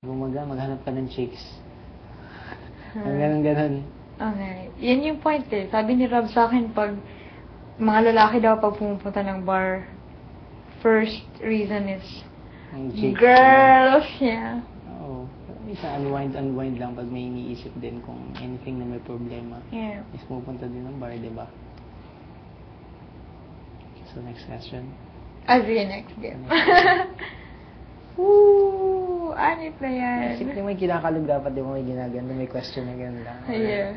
Bumaga, maghanap ka ng chicks. Ang ganun. Okay. Yan yung point eh. Sabi ni Rob sa akin, pag mga lalaki daw pag pumupunta ng bar, first reason is Ang chicks. girls, yeah. Oo. Isa unwind lang pag may iniisip din kung anything na may problema. Yeah. Is pupunta din ng bar, diba? So, next question. Sige, next game. Woo! Anip na yan. Simple may kinakalog dapat, di mo may ginaganda, may question na gano'n lang. Yeah.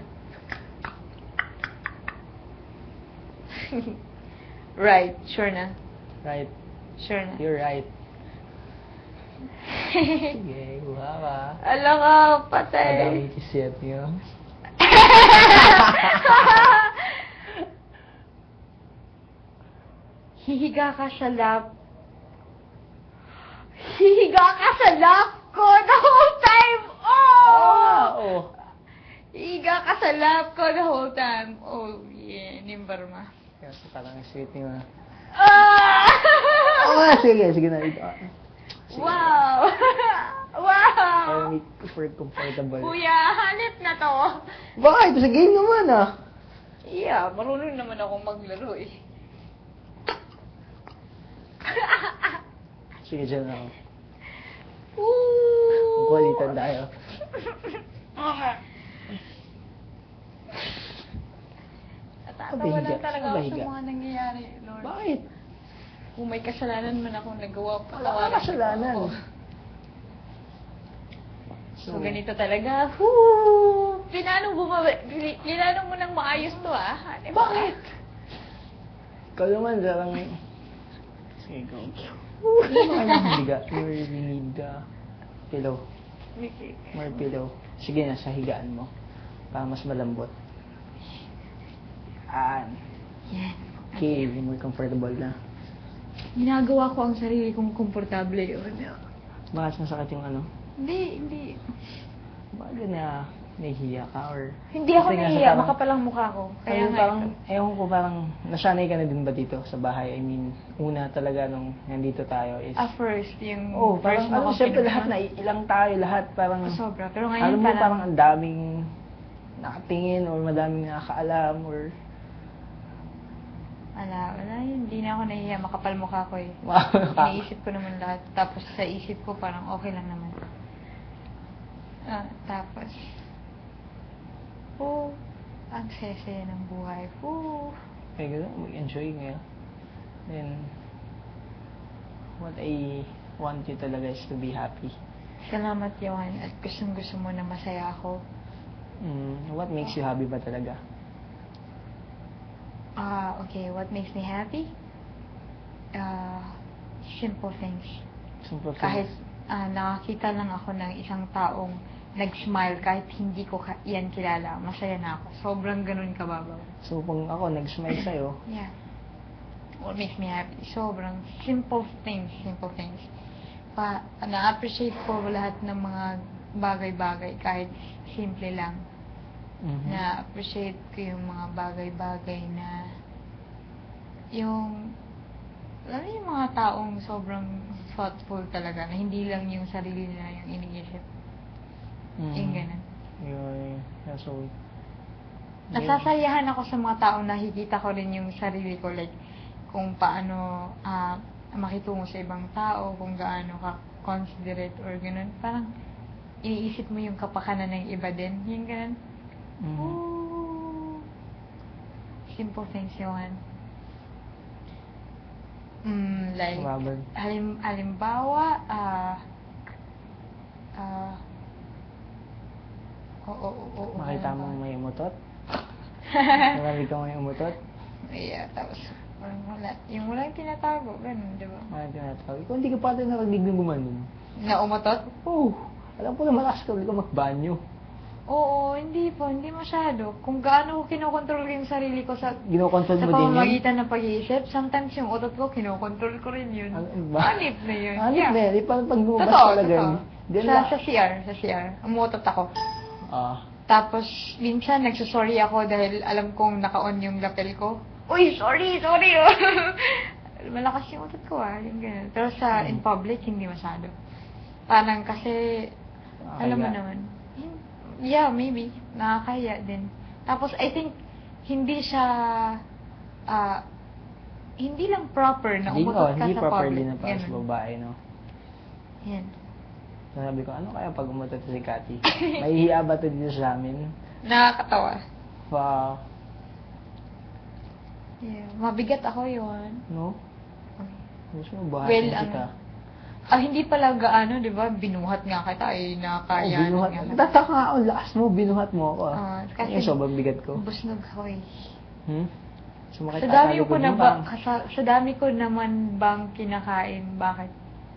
Right. Sure na. Right. Sure na. You're right. Sige, uhawa. Alam ka, patay. Madami kisiyat niyo. Hihiga ka sa lap. Hihiga ka sa lap ko the whole time. Oh! Oo. Hihiga ka sa lap ko the whole time. Oh, yeah. Nimbarma. Kasi parang sweet niyo. Ah! Sige na. Wow! Wow! Para make for comfortable. Kuya, hanip na to. Bakit? Sa game naman Yeah, marunong naman akong maglaro eh. Sige, dyan ako. Woo! Ang kulitan tayo. Okay. Natatawa lang talaga ako sa mga nangyayari, Lord. Bakit? Kung may kasalanan man akong nagawa, Wala patawarin ka kasalanan. ako. So, ganito talaga. Woo! Linanong mo nang maayos to, ah. Ano ba? Bakit? Ikaw naman, sarang... Sige, go. Ano ba kayong higa? You really need pillow. More pillow. Sige na, sa higaan mo. Para mas malambot. Yan. Okay, more comfortable na. Ginagawa ko ang sarili kong komportable yun. Bakit masakit yung ano? Hindi. Bakit na nahihiya ka or... Hindi ako Kasi nga sa nahiya. parang- Makapalang mukha ko. Kaya nga parang, ito. ewan ko, parang nasanay ka na din ba dito sa bahay? I mean, una talaga nung nandito tayo is... First, yung Oh, first parang ano, siyempre lahat na ilang tayo, lahat parang... Sobra. Pero Alam ngayon mo, parang ang daming nakatingin or madaming nakakaalam or... Wala. Hindi na ako nahiya. Makapal mukha ko eh. Wow, Iniisip ko naman lahat. Tapos sa isip ko parang okay lang naman. Tapos, ang sese ng buhay. Kaya gano'n, mag-enjoy ngayon. Then, what I want you talaga is to be happy. Salamat, Johan. At gustong-gusto mo na masaya ako. What makes you happy ba talaga? Okay. What makes me happy? Simple things. Simple things. Kahit nakakita lang ako ng isang taong nag-smile kahit hindi ko yan kilala, masaya na ako. Sobrang ganun kababaw. So, pag ako nag-smile sa'yo, Yeah. What makes me happy? Sobrang simple things. Na-appreciate ko lahat ng mga bagay-bagay kahit simple lang. Na-appreciate ko yung mga bagay-bagay na yung mga taong sobrang thoughtful talaga na hindi lang yung sarili nila yung iniisip. Yung ganun. So, Nasasayahan ako sa mga taong nakikita ko rin yung sarili ko, like kung paano makitungo sa ibang tao, kung gaano ka considerate or ganun. Parang iniisip mo yung kapakanan ng iba din. Yung ganun. Simple things yun. Like, halimbawa, makita mo may umutot? Marami ka may umutot? Yeah, tapos, wala. Yung walang tinatago, ganun, di ba? Marami tinatawag. Ikaw hindi ka pati nakagdig ng gumanon. Na umatot? Alam ko na malakas ka, hindi ka magbanyo. Oo, hindi masyado. Kung gaano ko kinokontrol yung sarili ko sa Ginokontrol mo din yun? pamamagitan ng pag-iisip, sometimes yung utot ko, kinokontrol ko rin yun. Anip na yun. Anip na yun? Parang pag lumabas Totoo. talaga. Sa CR. Umutot ako. Tapos, minsan, nagsusorry ako dahil alam kong naka-on yung lapel ko. Uy, sorry! Malakas yung utot ko, yung ganun. Pero in public, hindi masyado. Parang kasi, Alam mo naman. Yeah, maybe. Nakakaya din. Tapos, I think, hindi siya, hindi lang proper na umutot ka Hindi sa proper public. din na para sa Ganun. babae, no? Yan. Sabi ko, ano kaya pag umutot si Cathy? Mahihiya ba ito dito sa amin? Nakakatawa. Wow. Yeah. Mabigat ako yun. No? Gusto mo Well, bahasin kita? Hindi pala gaano, di ba? Binuhat nga kita, nakakaya. Binuhat. Tataka nga ako, lakas mo, binuhat mo ako. Kasi sobrang bigat ko. busnog ako eh. Sumakit Sa ata dami likod ko na mo, ba, parang- sa dami ko naman bang kinakain, bakit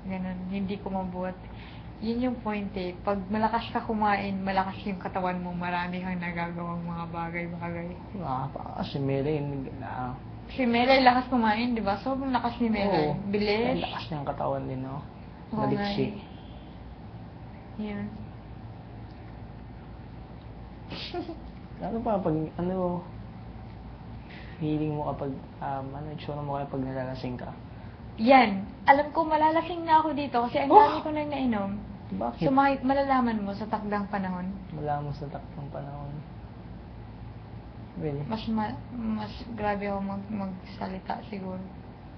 ganun, hindi ko mabuhat. Yun yung point eh. Pag malakas ka kumain, malakas yung katawan mo, marami kang nagagawang mga bagay-bagay. Si Mele, Si Melay lakas kumain, di ba? Sobrang lakas ni Melay. Oo. Bilis. Ang lakas niyang katawan din, no? Oo nga Maliksi. eh. Yun. Ano pa, pag, feeling mo kapag, itsura mo kaya pag nalalasing ka? Yan. Alam ko, malalasing na ako dito kasi ang dami ko nang nainom. Bakit? So, malalaman mo sa takdang panahon. Wala mo sa takpang panahon. Really? Mas grabe ako magsalita siguro.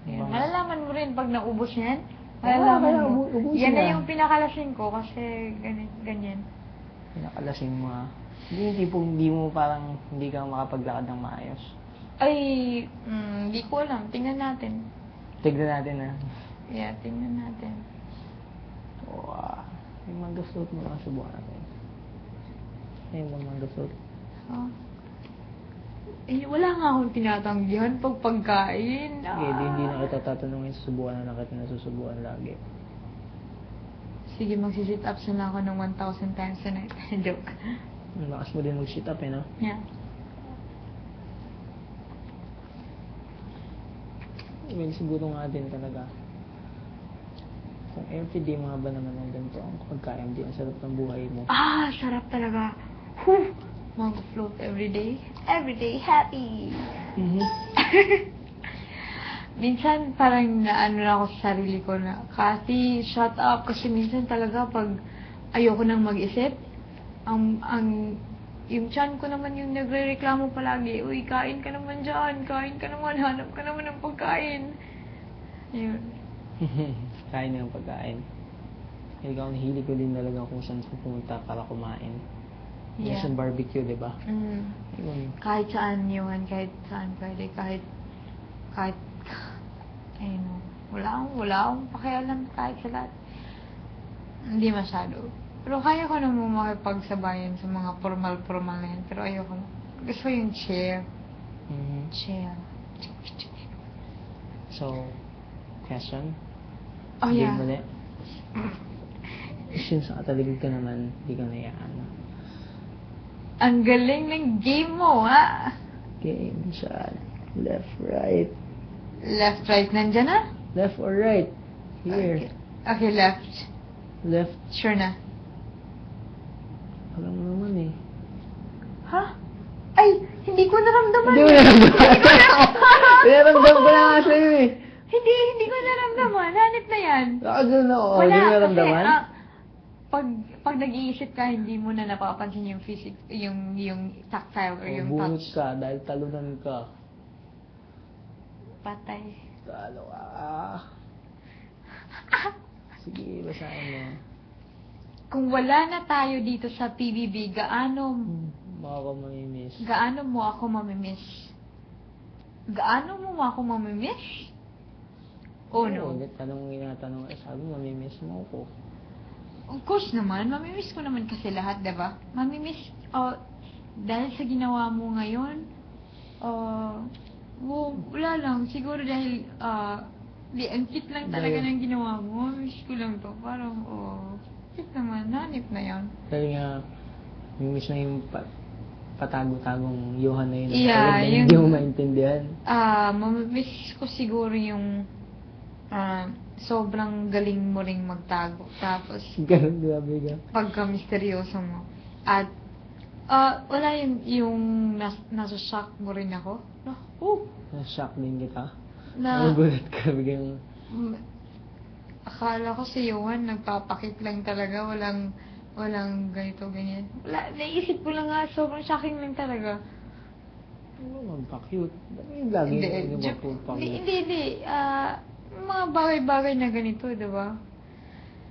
Yan. Bakit? Malalaman mo rin pag naubos yan. Kaya Malalaman mo. ubusin Yan na na. yung pinakalasing ko kasi ganyan. Pinakalasing mo, ha? Hindi yung tipong hindi mo parang hindi ka makapaglakad ng maayos. Ay, hindi ko alam. Tingnan natin. Tignan natin, ha? Yeah, tingnan natin. Wow. Yung manggasuot mo lang, subukan natin. Ayun lang manggasuot. Oh. Wala nga akong tinatanggihan pag pagkain. Sige, hindi na kita tatanungin, susubukan na lang kita nasusubukan lagi. Sige, magsisit ups na lang ako ng 1,000 times a night. Joke. Ang lakas mo din mag-sit up, no? Yeah. Well, siguro nga din talaga. Kung everyday mga ba naman ng ganito ang pagkain, di ang sarap ng buhay mo. Sarap talaga. Whew! Mag-float everyday. Everyday happy! Minsan parang naano na ako sa sarili ko na, Cathy, shut up. Kasi minsan talaga pag ayoko nang mag-isip, yung tiyan ko naman yung nagre-reklamo palagi, uy, kain ka naman dyan, kain ka naman, hanap ka naman ng pagkain. Yun. Kain ng pagkain. Ikaw, hilig ko din talaga kung saan pupunta para kumain. Yeah. Sa barbecue, di ba? Yun. Kahit saan yun, kahit saan pwede, kahit, ayun, wala akong pakialam kahit sa lahat. Hindi masyado. Pero kaya ko naman makipagsabayan sa mga formal na yan. Pero ayoko. Gusto ko yung chill. Chill. So, question? Oh, yeah. Game ulit. Since nakataligid ka naman, hindi ka nayaan. Ang galing ng game mo, ha? Game, saan? Left, right. Left, right, nandyan na? Left or right? Here. Okay, left. Left. Sure na. Alam mo naman eh. Ha? Ay, hindi ko naramdaman. Hindi mo naramdaman. Pinaramdam ko na nga sa'yo eh. Hindi ko naramdaman. Hanip na yan. Nakagano ako. Hindi mo naramdaman? Pag nag-iisip ka, hindi mo na napapansin yung yung tactile or yung Bunot touch. ka dahil talunan ka. Patay. Talo ka. Sige, basahin mo. Kung wala na tayo dito sa PBB, gaano Baka ko mamimiss. mo ako mamimiss? Gaano mo ako mamimiss? Oh no. Ulit, tanong inatanong. Sabi, mamimiss mo ako. Of course naman, mamimiss ko naman kasi lahat, diba? Mamimiss, dahil sa ginawa mo ngayon, wala lang. Siguro dahil, ang cute lang talaga ng ginawa mo. Mamimiss ko lang to. Parang, cute naman. Nanip na yan. Dahil nga, mamimiss na yung patago-tagong Johan na yun. Yeah, Talagang hindi mo maintindihan. Mamimiss ko siguro yung, sobrang galing mo ring magtago. Tapos, Ganun, grabe ka. pagka-misteryoso mo. At, wala yung nasa-shock mo rin ako. Na-shock din kita. Na, Nagulat ka, akala akala ko si Johan, nagpapakit lang talaga. walang ganito, ganyan. Wala, naisip ko lang nga, sobrang shocking lang talaga. Ano magpa-cute? Yung lagi yung Hindi, magpa-cute. hindi. Mga bagay-bagay na ganito, diba?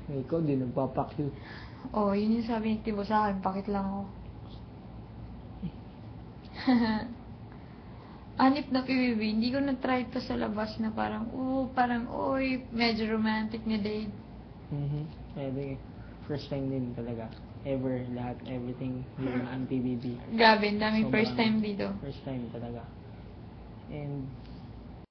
Ikaw din nagpapa-cute. Oh, yun yung sabi ni Tibo sa akin, bakit lang ako. Anip na PBB, hindi ko na-try to sa labas na parang, oy, medyo romantic na date. Pwede. First time din talaga. Ever, lahat, everything here in PBB. Grabe, ang daming Sobrang first time dito. First time talaga. And